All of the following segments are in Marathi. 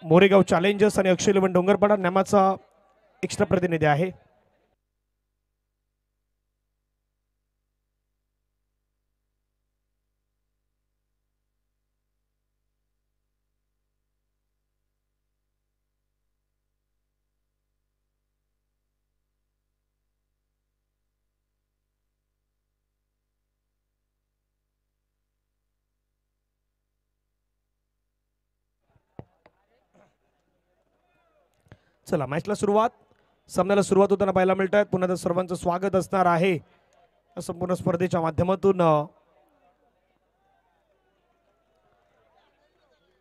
मोरेगाव चॅलेंजर्स आणि अक्षय इलेव्हन डोंगरपाडा नामाचा एक्स्ट्रा प्रतिनिधी आहे. चला मॅचला सुरुवात. सामन्याला सुरुवात होताना पाहायला मिळत आहे. पुन्हा सर्वांचं स्वागत असणार आहे संपूर्ण स्पर्धेच्या माध्यमातून.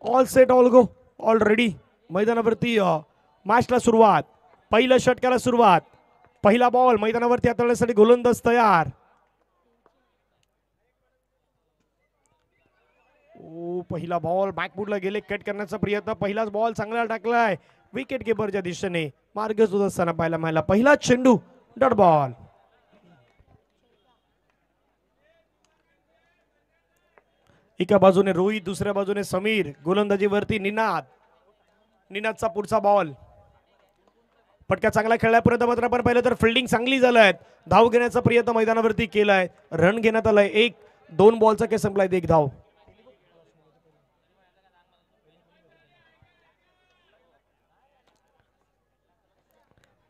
All set all go already मैदानावरती मॅचला सुरुवात. पहिल्या षटकाला सुरुवात. पहिला बॉल मैदानावरती हाताळण्यासाठी गोलंदाज तयार. पहिला बॉल बॅकफुटला गेले, कट करण्याचा प्रयत्न. पहिलाच बॉल चांगला टाकलाय विकेट किपरच्या दिशेने. मार्ग सुद्धा असताना पाहायला मिळाला. पहिला चेंडू डॉट बॉल. एका बाजूने रोहित, दुसऱ्या बाजूने समीर. गोलंदाजीवरती निनादचा पुढचा बॉल. पटका चांगला खेळल्यापर्यंत मात्र आपण पाहिलं तर फिल्डिंग चांगली झालाय. धाव घेण्याचा प्रयत्न मैदानावरती केलाय. रन घेण्यात आलाय. 1-2 बॉलचा खेळ संपलाय. 1 धाव.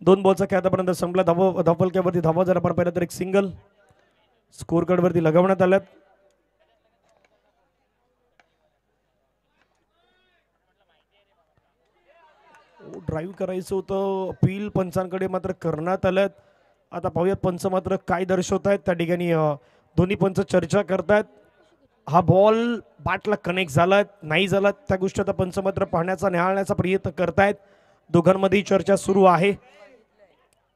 दोन बॉलचा खेळ आतापर्यंत संपला. धावफलक्यावरती धावा जर आपण पाहिलं तर एक सिंगल स्कोर कार्ड वरती लगावण्यात आल्यात. ड्राईव्ह करायचं होतं. अपील पंचांकडे मात्र करण्यात आल्यात. आता पाहूयात पंच मात्र काय दर्शवत आहेत. त्या ठिकाणी दोन्ही पंच चर्चा करतायत. हा बॉल बॅटला कनेक्ट झाला नाही झाला त्या गोष्टी आता पंच मात्र पाहण्याचा निहाळण्याचा प्रयत्न करतायत. दोघांमध्ये चर्चा सुरू आहे.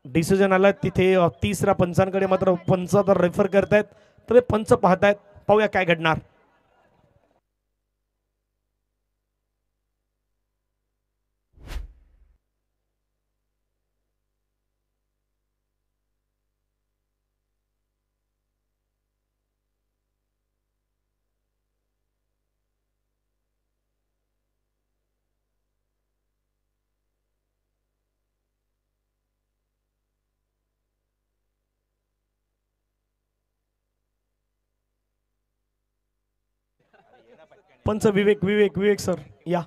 डिसिजन आला तिथे तिसऱ्या पंचांकडे मात्र पंच आता रेफर करतायत. तर पंच पाहतायत. पाहूया काय घडणार. पंच विवेक सर या.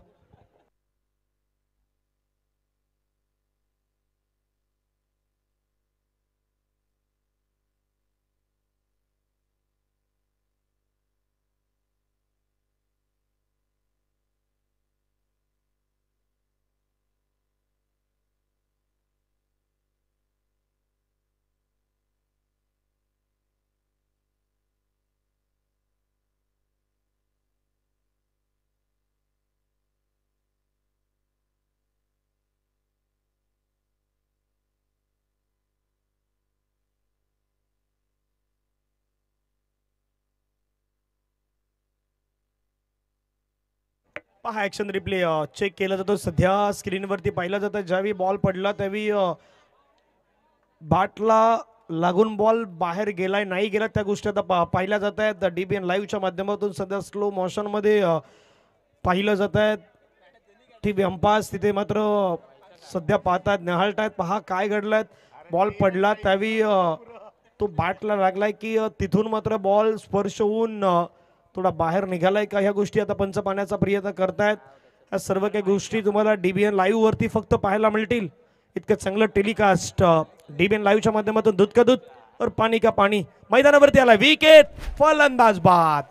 पहा ऍक्शन रिप्ले चेक केला जातो. सध्या स्क्रीनवरती पाहिला जातं. ज्यावेळी बॉल पडला त्यावेळी बॅटला लागून बॉल बाहेर गेलाय नाही गेला त्या गोष्टी आता पाहिल्या जात आहेत. DBN लाईव्हच्या माध्यमातून सध्या स्लो मोशन मध्ये पाहिलं जात आहेत. टीव्ही अंपायर्स तिथे मात्र सध्या पाहतात निहाळतायत. पहा काय घडलंय. बॉल पडला त्यावेळी तो बॅटला लागलाय की तिथून मात्र बॉल स्पर्श होऊन थोडा बाहेर निघालाय का ह्या गोष्टी आता पंच पाहण्याचा प्रयत्न करतायत. या सर्व काही गोष्टी तुम्हाला DBN लाईव्ह वरती फक्त पाहायला मिळतील. इतकं चांगलं टेलिकास्ट DBN लाईव्हच्या माध्यमातून. दूध का दूध और पाणी का पाणी. मैदानावरती आला विकेट. फलंदाज बाद.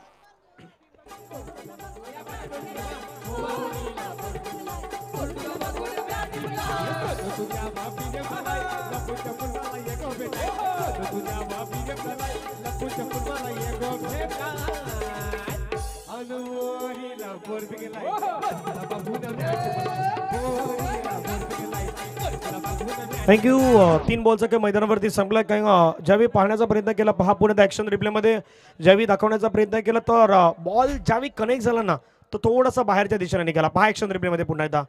थँक्यू. 3 बॉलचा काही मैदानावरती संपला. काही ज्यावेळी पाहण्याचा प्रयत्न केला पहा पुण्यात ऍक्शन रिप्लेमध्ये ज्यावेळी दाखवण्याचा प्रयत्न केला तर बॉल ज्यावेळी कनेक्ट झाला ना तो थोडासा बाहेरच्या दिशेने निघाला. पहा ऍक्शन रिप्लेमध्ये पुन्हा एकदा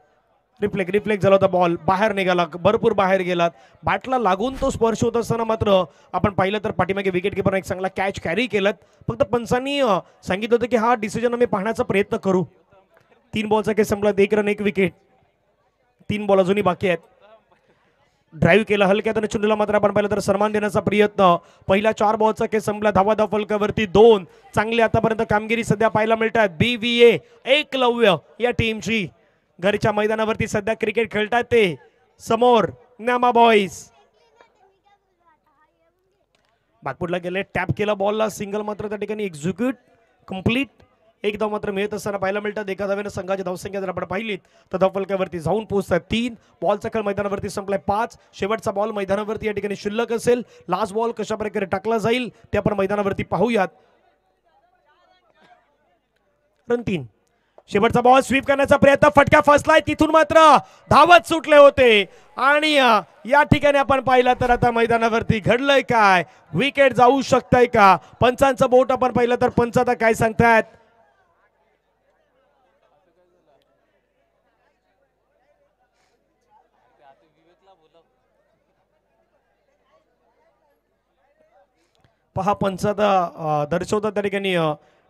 रिफ्लेक्ट झाला होता. बॉल बाहेर निघाला. भरपूर बाहेर गेला. बॅटला लागून तो स्पर्श होत असताना मात्र आपण पाहिलं तर पाठीमागे विकेट किपरने एक चांगला कॅच कॅरी केलात. फक्त पंचांनी सांगितलं होतं की हा डिसिजन आम्ही पाहण्याचा प्रयत्न करू. 3 बॉलचा खेळ संपला, 1 रन 1 विकेट. 3 बॉल अजूनही बाकी आहेत. ड्राईव्ह केला हलक्या त्याने चुंडूला मात्र आपण पाहिलं तर सन्मान देण्याचा प्रयत्न. पहिल्या 4 बॉलचा खेळ संपला, धावा फलकावरती 2. चांगली आतापर्यंत कामगिरी सध्या पाहायला मिळतात BVA एकलव्य या टीमची. घरच्या मैदानावरती सध्या क्रिकेट खेळतात ते. समोर नामा बॉईज बॅकफुटला गेले, टॅप केला बॉलला, सिंगल मात्र त्या ठिकाणी एक्झिक्यूट कंप्लीट. एक धाव मात्र मिळत असताना पाहायला मिळतात. एका धावेनं संघाची धावसंख्या जर आपण पाहिलीत तर धावफलकावरती जाऊन पोहोचतात 3. बॉलचा खेळ मैदानावरती संपलाय 5. शेवटचा बॉल मैदानावरती या ठिकाणी शिल्लक असेल. लास्ट बॉल कशा प्रकारे टाकला जाईल ते आपण मैदानावरती पाहूयात. रन 3. शेवटचा बॉल स्वीप करण्याचा प्रयत्न, फटका फसलाय, तिथून मात्र धावत सुटले होते. आणि या ठिकाणी आपण पाहिलं तर आता मैदानावरती घडलंय काय, विकेट जाऊ शकतंय का. पंचांचं बोट आपण पाहिलं तर पंच आता काय सांगतायत. पहा पंच आता दर्शवतात त्या ठिकाणी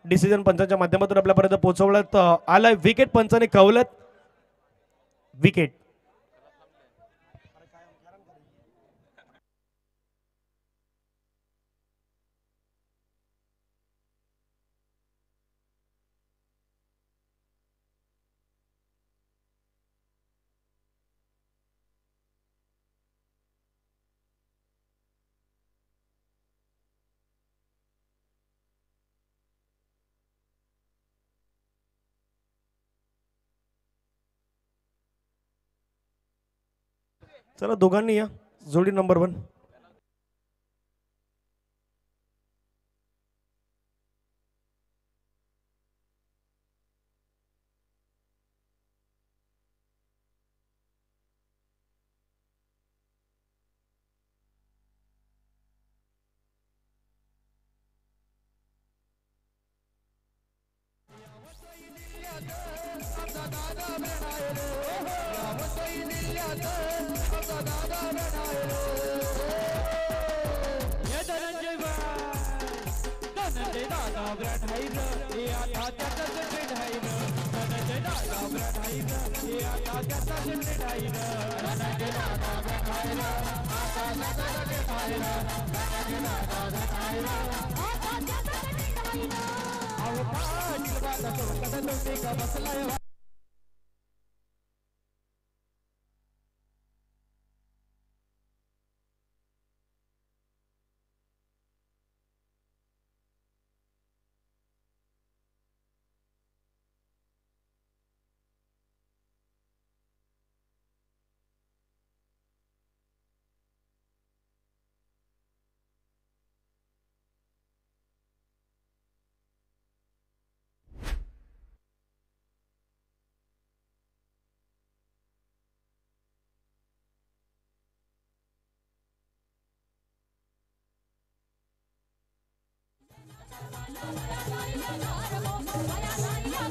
डिसिजन पंचांच्या माध्यमातून आपल्यापर्यंत पोहोचवण्यात आलाय. विकेट पंचाने कवलत, विकेट. चला दोघांनी या जोडी नंबर 1.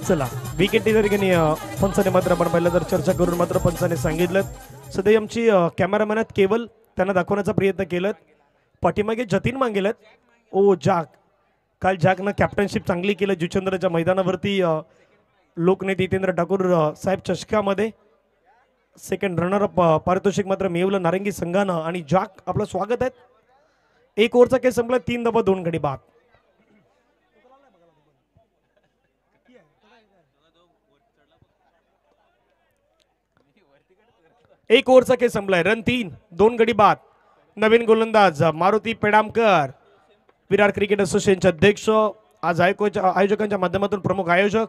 चला विकेट ठिकाणी पंचाने मात्र आपण पाहिलं तर चर्चा करून मात्र पंचाने सांगितलं. सध्या आमची कॅमेरामॅन आहेत केवल, त्यांना दाखवण्याचा प्रयत्न केलं. पाठीमागे जतीन मागेलेत. ओ जाक, काल जाकनं कॅप्टनशिप चांगली केलं जुचंद्रच्या मैदानावरती. लोकनेते जितेंद्र ठाकूर साहेब चषकामध्ये सेकंड रनर अप पारितोषिक मात्र मिळवलं नारंगी संघानं. आणि जाक आपलं स्वागत आहे. 1 ओव्हरचा खेळ संपला, 3 धावा 2 गडी बाद. एक ओव्हरचा खेळ संपलाय, रन 3, 2 गडी बाद. नवीन गोलंदाज मारुती पेडामकर, विरार क्रिकेट असोसिएशनचे अध्यक्ष, आज आयोजकांच्या माध्यमातून प्रमुख आयोजक.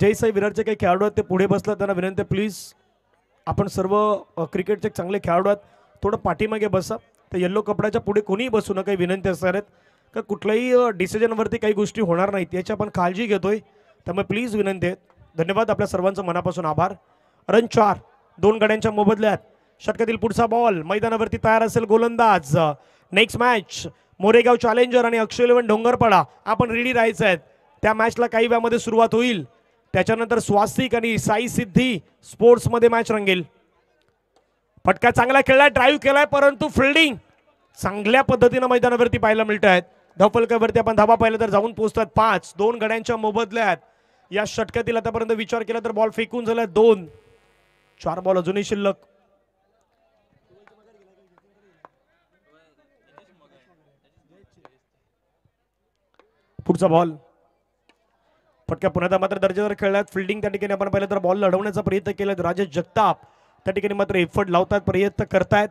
जयसाई विरारचे काही खेळाडू आहेत ते पुढे बसला, त्यांना विनंती प्लीज आपण सर्व क्रिकेटचे चांगले खेळाडू आहेत, थोडं पाठीमागे बसा. तर येल्लो कपड्याच्या पुढे कोणीही बसू नका, विनंती असणार आहेत. का कुठल्याही डिसिजनवरती काही गोष्टी होणार नाहीत याची आपण काळजी घेतोय, त्यामुळे प्लीज विनंती आहे. धन्यवाद, आपल्या सर्वांचं मनापासून आभार. रन 4, 2 गड्यांच्या मोबदल्यात. षटकातील पुढचा बॉल मैदानावरती तयार असेल गोलंदाज. नेक्स्ट मॅच मोरेगाव चॅलेंजर आणि अक्षय इलेव्हन डोंगरपाडा, आपण रेडी राहायचं आहे. त्या मॅचला काही वेळामध्ये सुरुवात होईल, त्याच्यानंतर स्वास्तिक आणि साई सिद्धी स्पोर्ट्समध्ये मॅच रंगेल. फटका चांगला खेळलाय, ड्राईव्ह केलाय, परंतु फिल्डिंग चांगल्या पद्धतीने मैदानावरती पाहायला मिळत आहेत. धावफलकावरती आपण धावा पाहिलं तर जाऊन पोहोचतात 5. 2 गड्यांच्या मोबदल्यात या षटकातील आतापर्यंत विचार केला तर बॉल फेकून झाला 2. 4 बॉल अजूनही शिल्लक. पुढचा बॉल फटका पुन्हा मात्र दर्जेदार खेळल्यात. फिल्डिंग त्या ठिकाणी आपण पाहिलं तर बॉल लढवण्याचा प्रयत्न केला. राजेश जगताप त्या ठिकाणी मात्र एफर्ट लावतात, प्रयत्न करतायत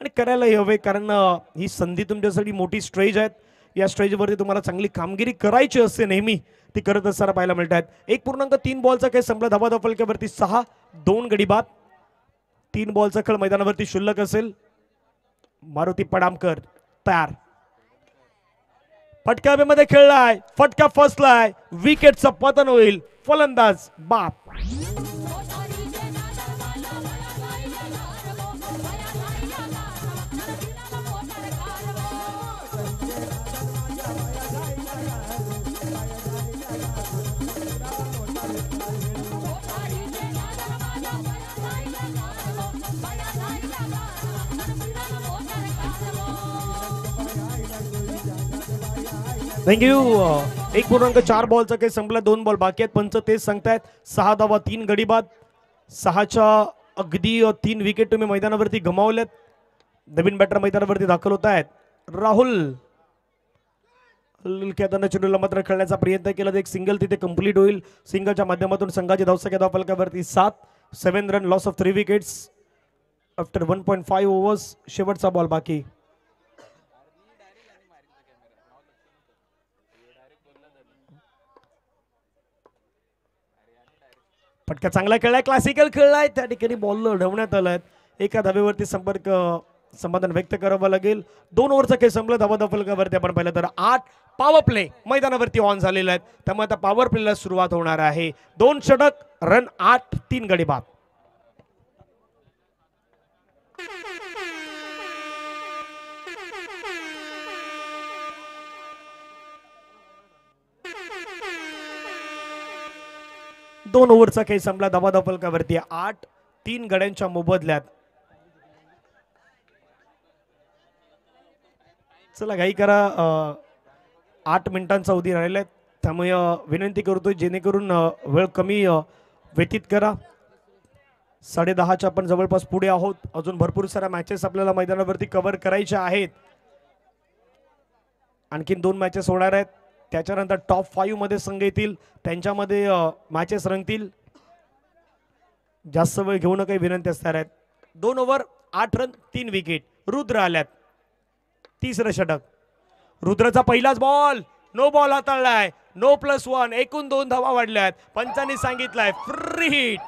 आणि करायलाही हवे, कारण ही संधी तुमच्यासाठी मोठी स्ट्रेज आहेत. या स्टेजवरती तुम्हाला चांगली कामगिरी करायची असते, नेहमी ती करत असताना पाहायला मिळतात. 1.3 बॉलचा खेळ संपला. धावा धावफलकावरती 6. 2 गडी बाद. 3 बॉलचा खेळ मैदानावरती शिल्लक असेल. मारुती पडामकर तयार. फटका हवेमध्ये खेळलाय, फटका फसलाय, विकेटचं पतन होईल. फलंदाज बाप. थँक्यू. 1.4 बॉलचा काही संपला. 2 बॉल बाकी आहेत. पंच तेच सांगतायत. 6 धावा 3 गडी बाद. 6च्या अगदी 3 विकेट तुम्ही मैदानावरती गमावल्यात. नवीन बॅटर मैदानावरती दाखल होत आहेत. राहुल चेंडूला मात्र खेळण्याचा प्रयत्न केला. एक सिंगल तिथे कंप्लीट होईल. सिंगलच्या माध्यमातून संघाची धावसंख्या धावफलकावरती 7. 7 run, loss of 3 wickets after 1.5 overs. शेवटचा बॉल बाकी. फटका चांगला खेळलाय, क्लासिकल खेळलाय. त्या ठिकाणी बॉल लढवण्यात आलाय. एका धावेवरती समाधान व्यक्त करावं लागेल. 2 ओव्हरचा खेळ संपला. धावा धावफलकावरती आपण पाहिलं तर 8. पॉवर प्ले मैदानावरती ऑन झालेला आहे, त्यामुळे आता पॉवर प्लेला सुरुवात होणार आहे. 2 षटक, रन 8, 3 गडी बाद. दोन ओव्हरचा खेळ संपला. धावा धावफलकावरती 8. 3 गड्यांच्या मोबदल्यात. चला घाई करा, 8 मिनिटांचा अवधी राहिलाय, त्यामुळे विनंती करतोय जेणेकरून वेळ कमी व्यतीत करा. 10:30च्या आपण जवळपास पुढे आहोत. अजून भरपूर साऱ्या मॅचेस आपल्याला मैदानावरती कव्हर करायच्या आहेत. आणखीन 2 मॅचेस होणार आहेत. त्याच्यानंतर टॉप 5 मध्ये संघ येतील, त्यांच्यामध्ये मॅचेस रंगतील. जास्त वेळ घेऊ नका विनंती असणार आहेत. 2 ओव्हर 8 रन 3 विकेट. रुद्र आल्यात. 3रं षटक. रुद्रचा पहिलाच बॉल, नो बॉल हाताळलाय. नो +1. एकूण 2 धावा वाढल्यात. पंचांनी सांगितलंय फ्री हिट.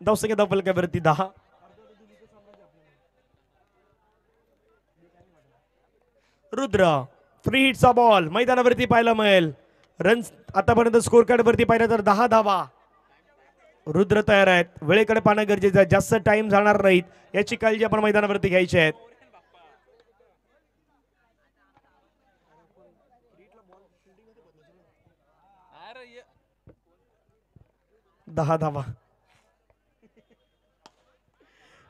धावसंख्या धावफलकावरती 10. रुद्र फ्री हिटचा बॉल मैदानावरती पाहायला मिळेल. रन आतापर्यंत स्कोर कार्ड वरती पाहिलं तर 10 धावा. रुद्र तयार आहेत. वेळेकडे पाहणं गरजेचं आहे, जास्त टाइम जाणार नाहीत याची काळजी आपण मैदानावरती घ्यायची आहे. 10 धावा.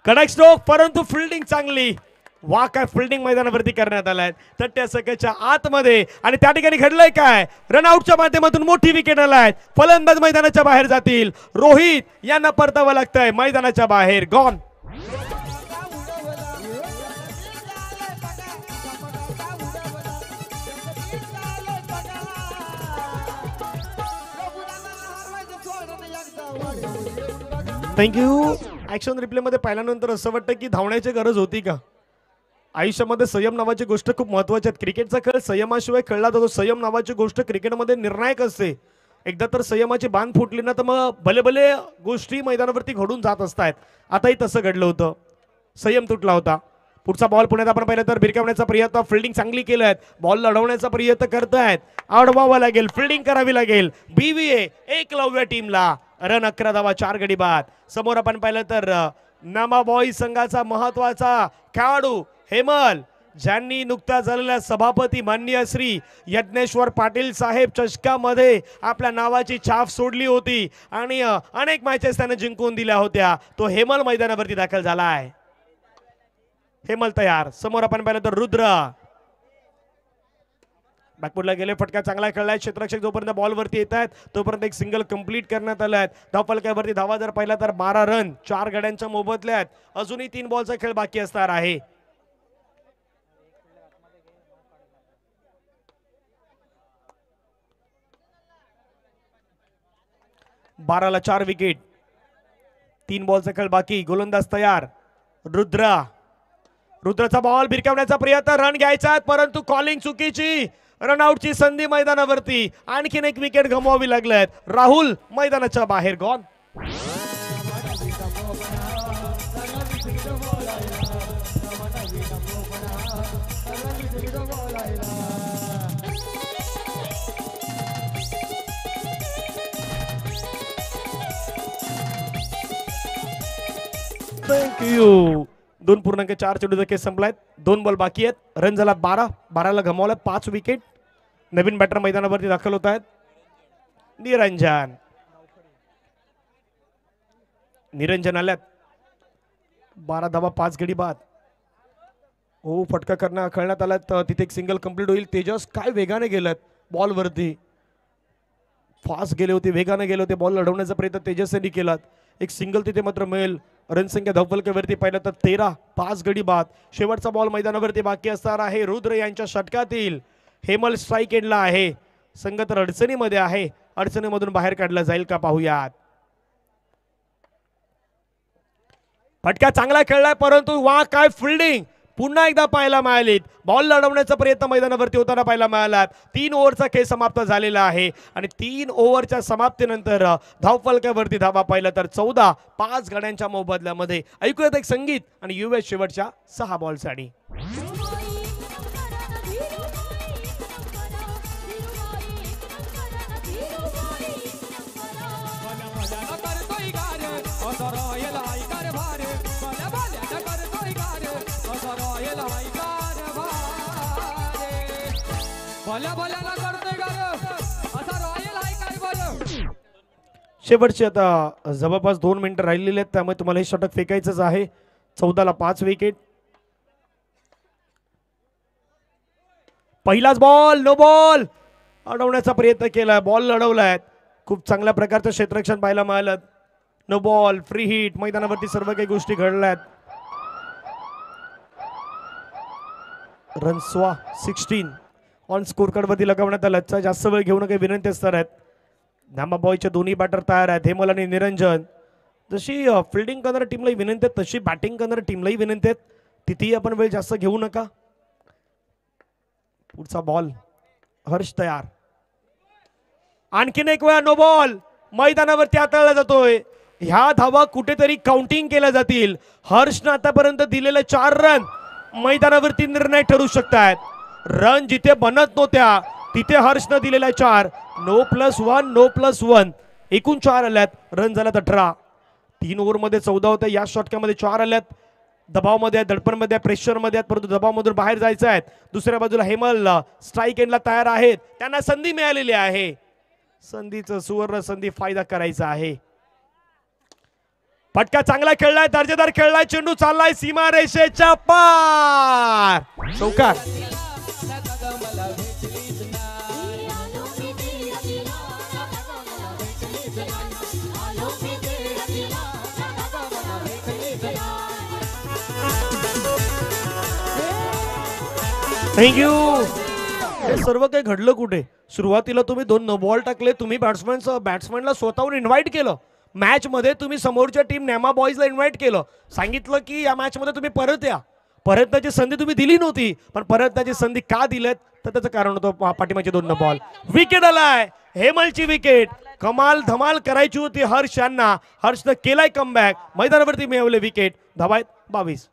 कडक स्ट्रोक, परंतु फिल्डिंग चांगली. वा काय फिल्डिंग मैदानावरती करण्यात आलाय तट्ट्या सगळ्याच्या आतमध्ये. आणि त्या ठिकाणी घडलंय काय, रनआउटच्या माध्यमातून मोठी विकेट आलाय. फलंदाज मैदानाच्या बाहेर जातील. रोहित यांना परतावं लागतंय मैदानाच्या बाहेर. गॉन. थँक्यू. ऍक्शन रिप्ले मध्ये पाहिल्यानंतर असं वाटतं की धावण्याची गरज होती का. आयुष्यामध्ये संयम नावाची गोष्ट खूप महत्वाची आहे. क्रिकेटचा खेळ संयमाशिवाय खेळला जातो. संयम नावाची गोष्ट क्रिकेटमध्ये निर्णायक असते. एकदा तर संयमाची बांध फुटली ना तर मग भले भले गोष्टी मैदानावरती घडून जात असतात. आताही तसं घडलं होतं, संयम तुटला होता. पुढचा बॉल पुण्यात आपण पाहिलं तर भिरकावण्याचा प्रयत्न. फिल्डिंग चांगली केलंय, बॉल लढवण्याचा प्रयत्न करतायत. अडवावं लागेल, फिल्डिंग करावी लागेल. BVA एकलव्य टीमला. रन 11 धावा 4 गडी बाद. समोर आपण पाहिलं तर नामा बॉईज संघाचा महत्वाचा खेळाडू हेमल ज्यांनी नुकत्याच झालेल्या सभापती माननीय श्री यज्ञेश्वर पाटील साहेब चषकामध्ये आपल्या नावाची छाप सोडली होती आणि अनेक मॅचेस त्याने जिंकून दिल्या होत्या, तो हेमल मैदानावरती दाखल झाला आहे। हेमल तयार, समोर आपण पाहिलं तर रुद्र बॅकफुटला गेले, फटका चांगला खेळलाय, क्षेत्ररक्षक जोपर्यंत बॉल वरती येत आहेत तोपर्यंत एक सिंगल कंप्लीट करण्यात आलं आहे। धावफलकावरती धावा जर पाहिला तर 12 रन 4 गड्यांच्या मोबदल्यात, अजूनही 3 बॉलचा खेळ बाकी असणार आहे। 12ला 4 विकेट, 3 बॉलचा खेळ बाकी, गोलंदाज तयार, रुद्राचा बॉल भिरकावण्याचा प्रयत्न, रन घ्यायचा परंतु कॉलिंग चुकीची, रनआउटची संधी मैदानावरती, आणखीन एक विकेट गमवावी लागलेत, राहुल मैदानाच्या बाहेर गॉन। थँक्यू। 2.4 चेंडूचा खेळ संपलाय, 2 बॉल बाकी आहेत, रन झाला 12, 12ला गमावला 5 विकेट। नवीन बॅटर मैदानावरती दाखल होत आहेत, निरंजन आल्यात, 12 धावा 5 गडी बाद। हो, फटका खेळण्यात आला, तिथे एक सिंगल कंप्लीट होईल। तेजस काय वेगाने गेलेत बॉल वरती, फास्ट गेले होते, वेगाने गेले होते, बॉल लढवण्याचा प्रयत्न तेजसने केला, एक सिंगल तिथे मात्र मिळेल। रणसंख्या धावफलकावरती पाहिलं तर 13, 5 गडी बाद। शेवटचा बॉल मैदानावरती बाकी असणार आहे, रुद्र यांच्या षटकातील हेमल स्ट्राईक एंडला आहे, संघ तर अडचणीमध्ये आहे, अडचणीमधून बाहेर काढला जाईल का पाहूयात। फटका चांगला खेळलाय परंतु वा काय फिल्डिंग पुन्हा एकदा पाहायला मिळाली, बॉल लढवण्याचा प्रयत्न मैदानावरती होताना पाहायला मिळाला। 3 ओव्हरचा खेळ समाप्त झालेला आहे आणि 3 ओव्हरच्या समाप्तीनंतर धावफलकावरती धावा पाहिला तर 14, 5 गड्यांच्या मोबदल्यामध्ये। ऐकूयात एक संगीत आणि युएस शेवटच्या 6 बॉलसाठी। शेवटचे आता जवळपास 2 मिनिटं राहिलेले आहेत, त्यामुळे तुम्हाला हे षटक फेकायचंच आहे। 14ला 5 विकेट, पहिलाच बॉल नो बॉल, अडवण्याचा प्रयत्न केला, बॉल लढवलाय, खूप चांगल्या प्रकारचं क्षेत्ररक्षण पाहायला मिळालं, नो बॉल, फ्री हिट, मैदानावरती सर्व काही गोष्टी घडल्यात। रनस्वा 16 ऑन स्कोर कार्ड वरती लगावण्यात आला, जास्त वेळ घेऊन काही विनंती असणार आहेत। नामा बॉयचे दोन्ही बॅटर तयार आहेत, हेमल आणि निरंजन। जशी फिल्डिंग करणाऱ्या टीमलाही विनंती आहेत तशी बॅटिंग करणाऱ्या टीमलाही विनंती आहेत, तिथेही आपण वेळ जास्त घेऊ नका। पुढचा बॉल, हर्ष तयार, आणखीन एक वेळा नो बॉल, मैदानावरती हाताळला जातोय, ह्या धावा कुठेतरी काउंटिंग केल्या जातील। हर्षनं आतापर्यंत दिलेले 4 रन मैदानावरती निर्णय ठरू शकतात, रन जिथे बनत नव्हत्या तिथे हर्षनं दिलेला 4, नो प्लस 1 एकूण 4 आल्यात, रन झाल्यात 18। 3 ओव्हरमध्ये 14 होत्या, या षटकामध्ये 4 आल्यात, दबावमध्ये आहेत, दडपणमध्ये, प्रेशरमध्ये आहेत, परंतु दबावमधून बाहेर जायचं आहे। दुसऱ्या बाजूला हेमल स्ट्राईक एंडला तयार आहेत, त्यांना संधी मिळालेली आहे, संधीचं सुवर्ण संधी फायदा करायचा आहे। फटका चांगला खेळलाय, दर्जेदार खेळलाय, चेंडू चाललाय सीमा रेषेच्या पार, चौकार। थँक्यू। हे सर्व काही घडलं कुठे, सुरुवातीला तुम्ही 2 नो बॉल टाकले, तुम्ही बॅट्समॅनला स्वतःहून इन्व्हाइट केलं, मॅच मध्ये तुम्ही समोरच्या टीम नेमा बॉयजला इन्व्हाइट केलं, सांगितलं की या मॅच मध्ये तुम्ही परत या, परतण्याची संधी तुम्ही दिली नव्हती, पण परतण्याची संधी का दिलेत तर त्याचं कारण होतं पाठीमागचे 2 नो बॉल। विकेट आलाय, हेमलची विकेट, कमाल धमाल करायची होती हर्ष यांना, हर्षनं केलाय कमबॅक, मैदानावरती मिळवले विकेट, धावा आहेत 22।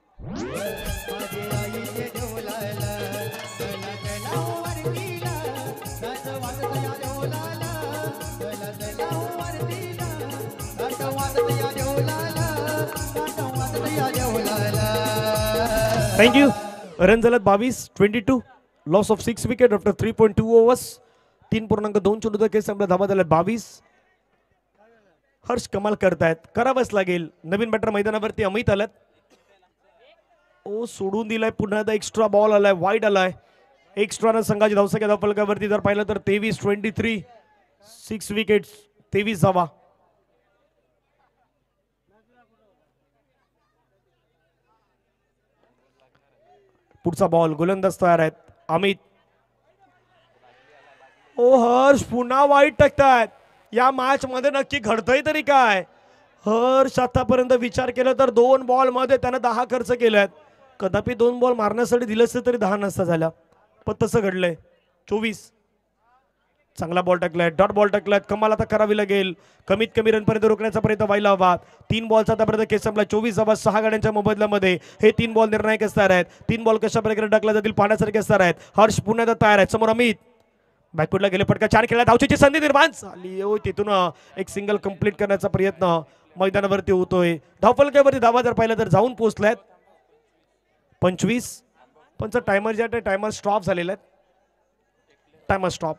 थँक्यू। रन झाल्यात 22, 22. Loss of 6 wicket after 3.2 overs. 3.2 चेंडूचा खेळ संपला. धावा झाल्यात 22. हर्ष कमाल करतायत, करावंच लागेल. नवीन बॅटर मैदानावरती अमित आलात. ओ सोडून दिलाय, पुन्हा एकदा एक्स्ट्रा बॉल आलाय, वाईड आलाय. एक्स्ट्रानं संघाची धावसंख्या धावफलकावरती जर पाहिलं तर 23, 23. 6 विकेट्स, 23 धावा. पुढचा बॉल, गोलंदाज तयार आहेत. अमित. ओ हर्ष पुन्हा वाईट टाकतायत. या मॅच मध्ये नक्की घडतंय तरी काय? हर्ष आतापर्यंत विचार केला तर 2 बॉल मध्ये त्यानं 10 खर्च केल्यात. कदापि 2 बॉल मारण्यासाठी दिलं असतं तरी 10 नसता झाला, पण तसं घडलंय. 24. चांगला बॉल टाकलाय, डॉट बॉल टाकलाय. कमाल आता करावी लागेल. कमीत कमी रन पर्यंत रोखण्याचा प्रयत्न व्हायला हवा. 3 बॉलचा आतापर्यंत खेळ संपला. 24 धावा 6 गाड्यांच्या मोबदल्यामध्ये. हे 3 बॉल निर्णायक असणार आहेत. 3 बॉल कशा प्रकारे टाकला जातील पाहण्यासारखे असणार आहेत. हर्ष पुन्हा एकदा तयार आहेत. समोर अमित. बॅकवर्डला गेले, पटका 4 खेळला. धावचीची संधी निर्माण झाली. तिथून एक सिंगल कंप्लीट करण्याचा प्रयत्न मैदानावरती होतोय. धावफलकावरती धावा जर पाहिलं तर जाऊन पोहोचल्यात. 25. पण टायमर जे आहे टायमर स्टॉप झालेला आहे. Timer stop.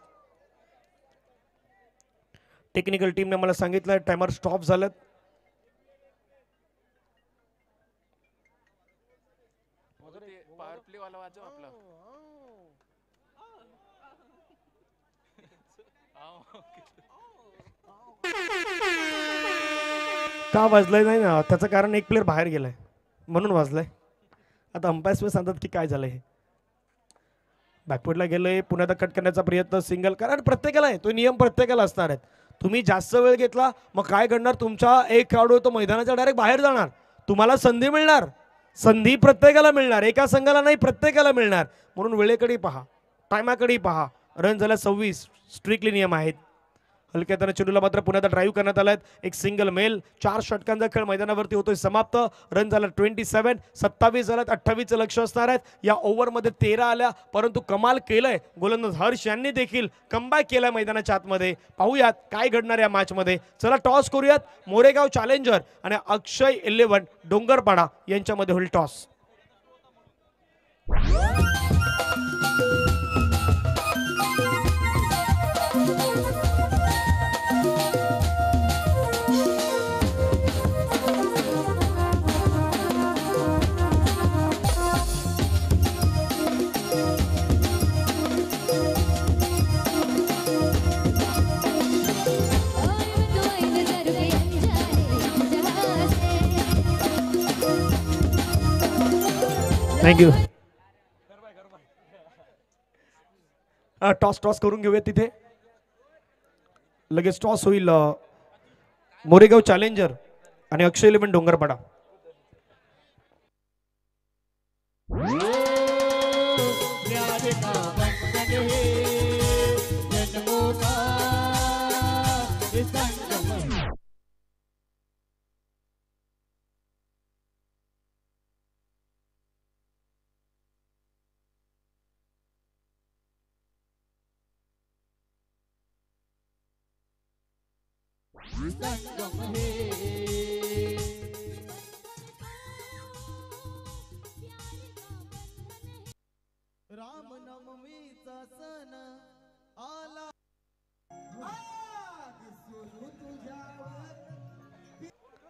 टेक्निकल टीमने मला सांगितलं टायमर स्टॉप झालं. का वाजलंय नाही ना, त्याचं कारण एक प्लेअर बाहेर गेलाय म्हणून वाजलंय. आता अंपायर्स सांगतात की काय झालंय. बॅकवर्डला गेलंय, पुन्हा कट करण्याचा प्रयत्न. सिंगल, कारण प्रत्येकाला आहे तो नियम, प्रत्येकाला असणार आहेत. तुम्ही जास्त वेळ घेतला मग काय घडणार? तुमचा एक खेळाडू तो मैदानाच्या डायरेक्ट बाहेर जाणार. तुम्हाला संधी मिळणार, संधी प्रत्येकाला मिळणार, एका संघाला नाही प्रत्येकाला मिळणार. म्हणून वेळेकडे पहा, टायमाकडे पहा. रन झाला 26. स्ट्रिक्टली नियम आहेत. हलक्या त्यानं चेंडूला मात्र पुन्हा ड्राईव्ह करण्यात आलाय. एक सिंगल मेल. 4 षटकांचा खेळ मैदानावरती होतोय समाप्त. रन झाला 27. 27 झाल्यात. 28चं लक्ष असणार आहेत. या ओव्हरमध्ये 13 आल्या, परंतु कमाल केलंय गोलंदाज हर्ष यांनी देखील कमबॅक केलाय मैदानाच्या आतमध्ये. पाहूयात काय घडणार या मॅच मध्ये. चला टॉस करूयात. मोरेगाव चॅलेंजर आणि अक्षय 11 डोंगरपाडा यांच्यामध्ये होईल टॉस. थँक्यू. टॉस करून घेऊया तिथे. लगेच टॉस होईल. मोरेगाव चॅलेंजर आणि अक्षय 11 डोंगरपाडा. रामनवमीचा सण आला.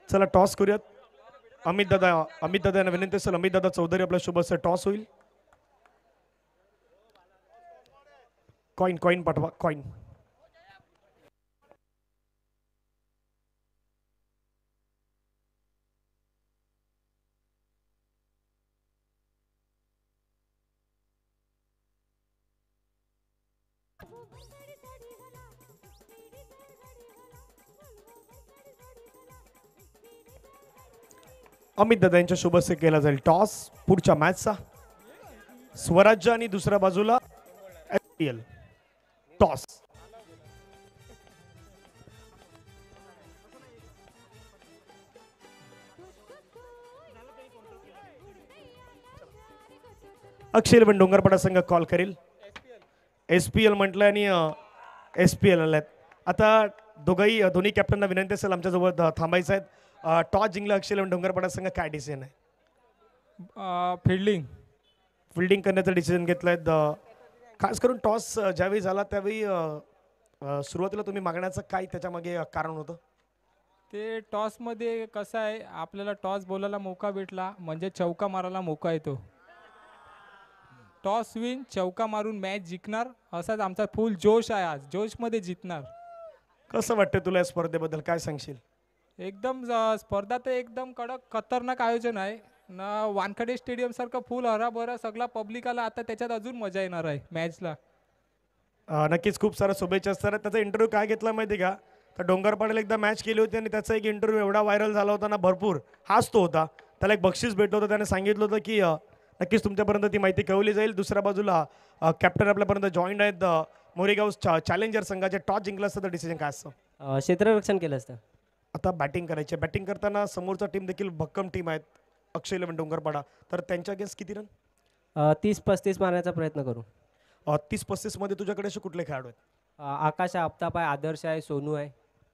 चला टॉस करूयात. अमित दादा यांना विनंती असेल. अमित दादा चौधरी आपल्या सोबत टॉस होईल. कॉइन पाठवा. कॉइन. अमित दादा यांच्या सोबत केला जाईल टॉस पुढच्या मॅचचा. स्वराज्य आणि दुसऱ्या बाजूला SPL. टॉस. अक्षय 11 डोंगरपाडा संघ कॉल करेल. SPL म्हटलं आणि SPL आल्यात. आता दोन्ही कॅप्टनना विनंती असेल आमच्याजवळ थांबायचं आहे. टॉस जिंकला अक्षय 11 डोंगरपाडा संघ, काय डिसिजन आहे? फिल्डिंग करण्याचा डिसिजन घेतलाय. खास करून टॉस ज्यावेळी झाला त्यावेळी सुरुवातीला तुम्ही मागण्याचं काय त्याच्यामागे कारण होतं? ते टॉसमध्ये कसं आहे, आपल्याला टॉस बोलायला मौका भेटला म्हणजे चौका मारायला मौका येतो. टॉस विन चौका मारून मॅच जिंकणार असाच आमचा फुल जोश आहे. आज जोशमध्ये जिंकणार. कसं वाटतं तुला या स्पर्धेबद्दल, काय सांगशील? एकदम स्पर्धा तर एकदम कडक खतरनाक आयोजन आहे ना. वानखडे स्टेडियम सारखं फुल हराभरा सगळा पब्लिक आला. आता त्याच्यात अजून मजा येणार आहे मॅचला. नक्कीच खूप साऱ्या शुभेच्छा असतात. त्याचा इंटरव्ह्यू काय घेतला माहिती का? तर डोंगरपाड्याला एकदा मॅच केली होती आणि त्याचा एक इंटरव्ह्यू एवढा व्हायरल झाला होता ना, भरपूर. हाच तो होता. त्याला एक बक्षीस भेटलं होतं. त्याने सांगितलं होतं की नक्कीच तुमच्यापर्यंत ती माहिती कळवली जाईल. दुसऱ्या बाजूला कॅप्टन आपल्यापर्यंत जॉईंट आहेत. मोरेगाव चॅलेंजर संघाचे टॉस जिंकलं असतं तर डिसिजन काय असतं? क्षेत्ररक्षण केलं असतं. आता बॅटिंग करायची. बॅटिंग करताना समोरचा टीम देखील भक्कम टीम आहेत, अक्षय इलेव्हन डोंगरपाडा. तर त्यांच्या अगेन्स्ट किती रन? 30-35 मारण्याचा प्रयत्न करू. 30-35 मध्ये तुझ्याकडे असे कुठले खेळाडू आहेत? आकाश आहे, आफताब आहे, आदर्श आहे, सोनू आहे.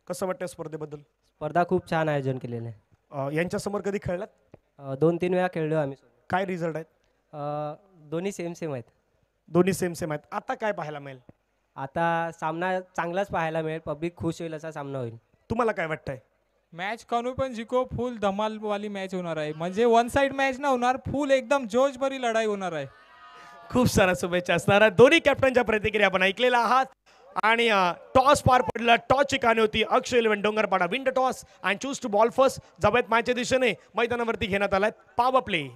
कसं वाटतं स्पर्धेबद्दल? स्पर्धा खूप छान आयोजन केलेलं आहे. यांच्यासमोर कधी खेळलात? 2-3 वेळा खेळलो आम्ही. काय रिझल्ट आहेत? दोन्ही सेम सेम आहेत. दोन्ही सेम सेम आहेत. आता काय पाहायला मिळेल? आता सामना चांगलाच पाहायला मिळेल. पब्लिक खुश होईल असा सामना होईल. तुम्हाला काय वाटतंय? मॅच करू पण जिंको, फुल धमालवाली मॅच होणार आहे. म्हणजे वन साइड मॅच ना होणार, फुल एकदम जोशभरी लढाई होणार आहे. खूप साऱ्या शुभेच्छा असणार आहेत. दोन्ही कॅप्टनच्या प्रतिक्रिया आपण ऐकलेल्या आहात. आणि टॉस पार पडला. टॉसची कहाणी होती. Akshay eleven Dongarpada win the toss and choose to bowl first. जबायत मॅचच्या दिशेने मैदानावरती घेण्यात आलाय पॉवर प्ले.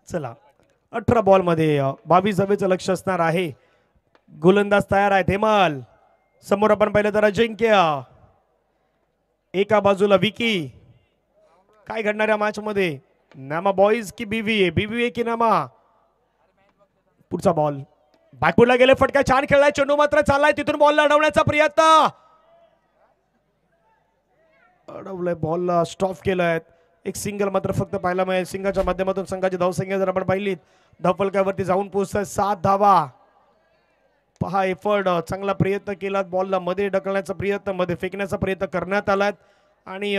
चला 18 बॉल मध्ये 22 धावेचं लक्ष असणार आहे. गोलंदाज तयार आहेत. हेमल समोर आपण पाहिलं तर अजिंक्य, एका बाजूला विकी. काय घडणार या मॅच मध्ये? नामा बॉईज की बीव्हीए? बीव्हीए की नामा? पुढचा बॉल बॅकवर्डला गेले. फटका छान खेळलाय. चेंडू मात्र चाललाय. तिथून बॉल अडवण्याचा प्रयत्न. अडवलंय बॉलला, स्टॉप केलाय. एक सिंगल मात्र फक्त पाहायला मिळेल. सिंगाच्या माध्यमातून संघाची धावसंख्या जर आपण पाहिली, धावफलकावरती जाऊन पोहोचतात 7 धावा. पहा एफर्ट, चांगला प्रयत्न केला. बॉलला मध्ये ढकलण्याचा प्रयत्न, मध्ये फेकण्याचा प्रयत्न करण्यात आलाय आणि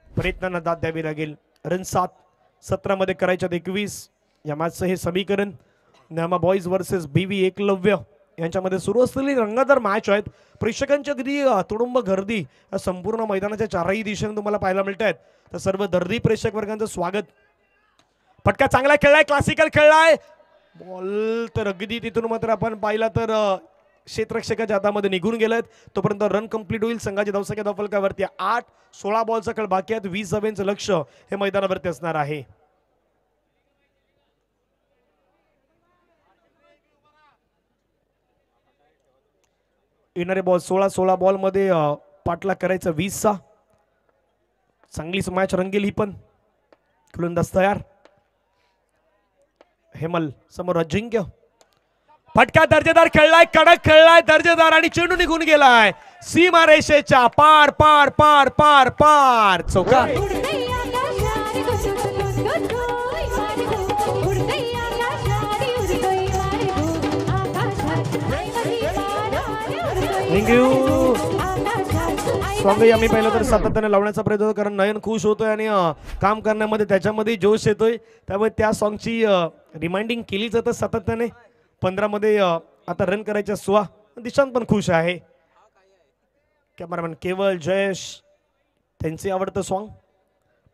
प्रयत्नांना दाद द्यावी लागेल. रन 7, 17 मध्ये करायच्यात 21. या मॅचचं हे समीकरण नामा बॉईज वर्सेस बीव्ही एकलव्य यांच्यामध्ये सुरू असलेली रंगतदार मॅच आहेत. प्रेक्षकांची अगदी तुडुंब गर्दी या संपूर्ण मैदानाच्या चारही दिशेने तुम्हाला पाहायला मिळत आहेत. तर सर्व दर्दी प्रेक्षक वर्गांचं स्वागत. फटका चांगला खेळलाय, क्लासिकल खेळलाय. बॉल तर अगदी तिथून मात्र आपण पाहिला तर क्षेत्ररक्षकाच्या हातामध्ये निघून गेलेत. तोपर्यंत रन कंप्लीट होईल. संघाची धावसंख्या धावफलकावरती 8. 16 बॉलचा खेळ बाकी आहेत. 20 धावांचं लक्ष हे मैदानावरती असणार आहे. येणारे बॉल 16 बॉल मध्ये पाठला करायचं 20चा. चांगलीच मॅच रंगेल ही पण. गोलंदाज तयार. हेमल समोर अजिंक्य. फटका दर्जेदार खेळलाय, कडक खेळलाय, दर्जेदार आणि चेंडू निघून गेलाय सीमा रेषेच्या पार पार पार पार पार. चौका. थँक्यू. सॉंग आम्ही पाहिलं तर सातत्याने लावण्याचा प्रयत्न होतो, कारण नयन खुश होतोय आणि काम करण्यामध्ये त्याच्यामध्ये जोश येतोय. त्यामुळे त्या सॉंगची रिमाइंडिंग केली जातं सातत्याने. 15 मध्ये आता रन करायच्या 16. दिशांत पण खुश आहे. कॅमेरामॅन केवल, जयेश त्यांचे आवडतं सॉंग.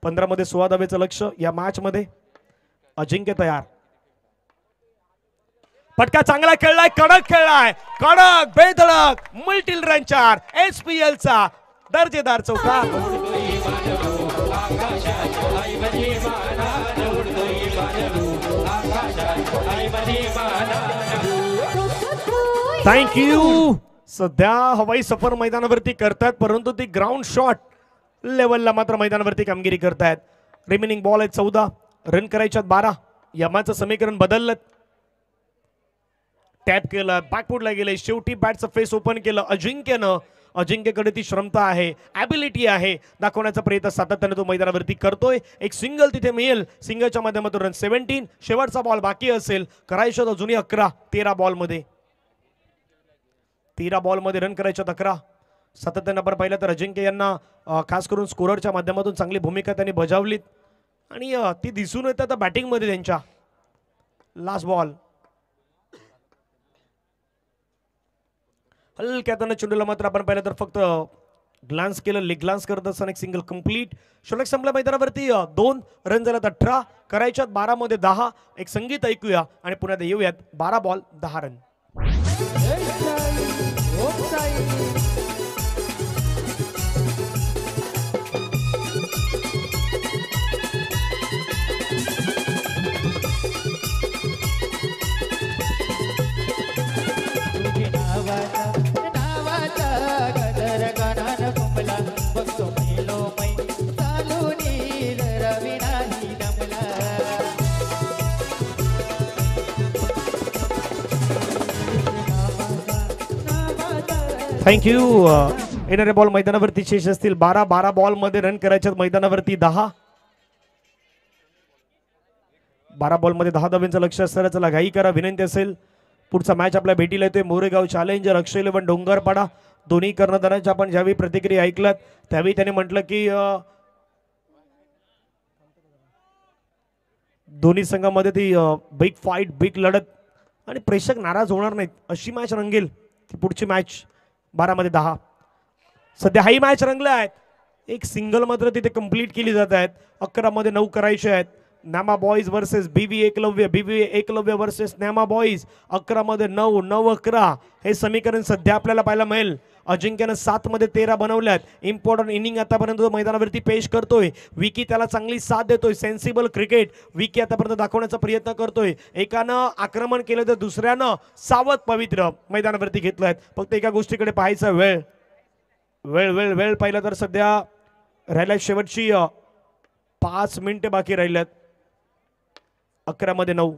15 मध्ये 16 धावेचं लक्ष या मॅच मध्ये. अजिंक्य तयार. फटका चांगला खेळलाय, कडक खेळलाय, कडक बेधडक मल्टी रन 4. SPL चा दर्जेदार चौका. थँक्यू. सध्या हवाई सफर मैदानावरती करतात, परंतु ती ग्राउंड शॉट लेवलला मात्र मैदानावरती कामगिरी करतायत. रिमेनिंग बॉल आहेत 14. रन करायच्यात 12. यमाचं समीकरण बदललं. टॅप केलं, बॅकवुडला गेले, शेवटी बॅटचं फेस ओपन केलं अजिंक्यनं अजिंक्यकडे ती क्षमता आहे, ॲबिलिटी आहे, दाखवण्याचा प्रयत्न सातत्याने तो मैदानावरती करतोय. एक सिंगल तिथे मिळेल, सिंगलच्या माध्यमातून रन 17. शेवटचा बॉल बाकी असेल, करायच्यात अजूनही 11. 13 बॉलमध्ये 13 बॉलमध्ये रन करायच्यात 11. सातत्याने आपण पाहिलं तर अजिंक्य यांना खास करून स्कोररच्या माध्यमातून चांगली भूमिका त्यांनी बजावलीत आणि ती दिसून येतात बॅटिंगमध्ये त्यांच्या. लास्ट बॉल हलक्या त्यानं चेंडूला मात्र आपण पाहिलं तर फक्त ग्लान्स केलं, लेग ग्लान्स करत असताना एक सिंगल कंप्लीट. षटक संपल्या मैदानावरती 2 रन झाल्यात 18, करायच्यात 12 मध्ये 10. एक संगीत ऐकूया आणि पुन्हा येऊयात. 12 बॉल 10 रन. थँक्यू. येणारे बॉल मैदानावरती शेष असतील 12 बॉलमध्ये रन करायच्यात मैदानावरती 10. 12 बॉलमध्ये 10 धाब्यांचं लक्ष असताना चला घाई करा, विनंती असेल. पुढचा मॅच आपल्या भेटीला येतोय मोरेगाव चॅलेंजर अक्षय 11 डोंगरपाडा. दोन्ही कर्णधारांच्या आपण ज्यावेळी प्रतिक्रिया ऐकल्यात त्यावेळी त्यांनी म्हटलं की दोन्ही संघामध्ये ती बिग फाईट, बिग लढत आणि प्रेक्षक नाराज होणार नाहीत अशी मॅच रंगेल ती पुढची मॅच. 12 मध्ये 10 सध्या हाही मॅच रंगल्या आहेत. एक सिंगल मात्र तिथे कंप्लीट केली जात आहेत. 11 मध्ये 9 करायचे आहेत. Nama boys versus BB Eklavya versus Nama boys. 11 मध्ये 9, 9-11 हे समीकरण सध्या आपल्याला पाहायला मिळेल. अजिंक्यनं 7 मध्ये 13 बनवल्यात. इम्पॉर्टंट इनिंग आतापर्यंत मैदानावरती पेश करतोय. विकी त्याला चांगली साथ देतोय. सेन्सिबल क्रिकेट विकी आतापर्यंत दाखवण्याचा प्रयत्न करतोय. एकानं आक्रमण केलं तर दुसऱ्यानं सावध पवित्र मैदानावरती घेतलंय. फक्त एका गोष्टीकडे पाहायचं, वेळ वेळ वेळ वेळ पाहिलं तर सध्या राहिल्या शेवटची 5 मिनिटे बाकी राहिल्यात. 11 मध्ये 9.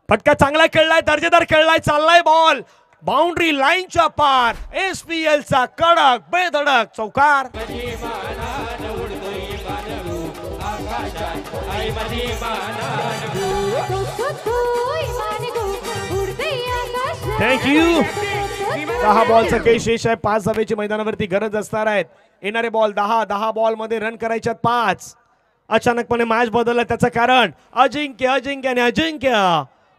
फटका चांगला खेळलाय, दर्जेदार खेळलाय, चाललाय बॉल बाउंड्री लाईनच्या पार. SPL चा कडक बेधडक चौकार. थँक्यू. 10 बॉलचा काही शेष आहे. 5 धाब्याची मैदानावरती गरज असणार आहेत. येणारे बॉल 10 बॉल मध्ये रन करायच्यात 5. अचानकपणे मॅच बदलला, त्याचं कारण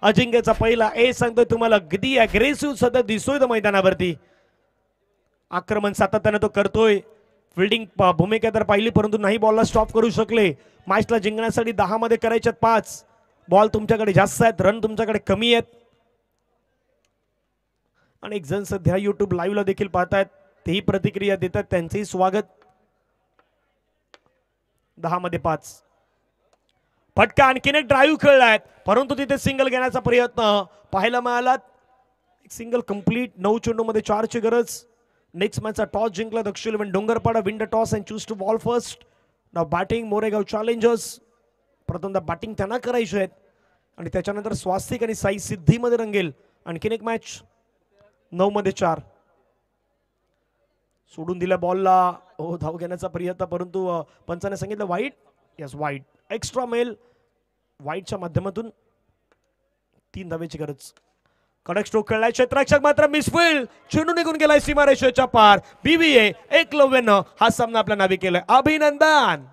अजिंक्यचा पहिला ए सांगतोय तुम्हाला. अगदी अग्रेसिव्ह सतत दिसतोय तो मैदानावरती. आक्रमण सातत्याने तो करतोय. फिल्डिंग भूमिका तर पाहिली परंतु नाही बॉलला स्टॉप करू शकले. मॅचला जिंकण्यासाठी 10 मध्ये करायच्यात 5. बॉल तुमच्याकडे जास्त आहेत, रन तुमच्याकडे कमी आहेत. अनेक जण सध्या YouTube लाईव्हला देखील पाहतायत, तेही प्रतिक्रिया देतात, त्यांचेही स्वागत. 10 मध्ये 5. फटका आणखीन एक ड्राईव्ह खेळलाय परंतु तिथे सिंगल घेण्याचा प्रयत्न पाहायला मिळाला. एक सिंगल कंप्लीट. 9 चेंडूमध्ये 4 ची गरज. नेक्स्ट मॅचचा टॉस जिंकला Akshay 11 Dongarpada. Win the toss and choose to bowl first. नाव बॅटिंग मोरेगाव चॅलेंजर्स. प्रथमतः बॅटिंग त्यांना करायची आहेत आणि त्याच्यानंतर स्वास्तिक आणि साई सिद्धीमध्ये रंगेल आणखीन एक मॅच. 9 मध्ये 4. सोडून दिल्या बॉलला धाव घेण्याचा प्रयत्न परंतु पंचाने सांगितलं वाईट. यस वाईट. एक्स्ट्रा मेल वाईटच्या माध्यमातून 3 धावेची गरज. कडक स्ट्रोक खेळलाय. क्षेत्ररक्षक मात्र मिसफिल्ड. चेंडू निघून गेलाय सीमारेषेच्या पार. BBA एकलव्यनं हा सामना आपल्या नावे केलाय. अभिनंदन.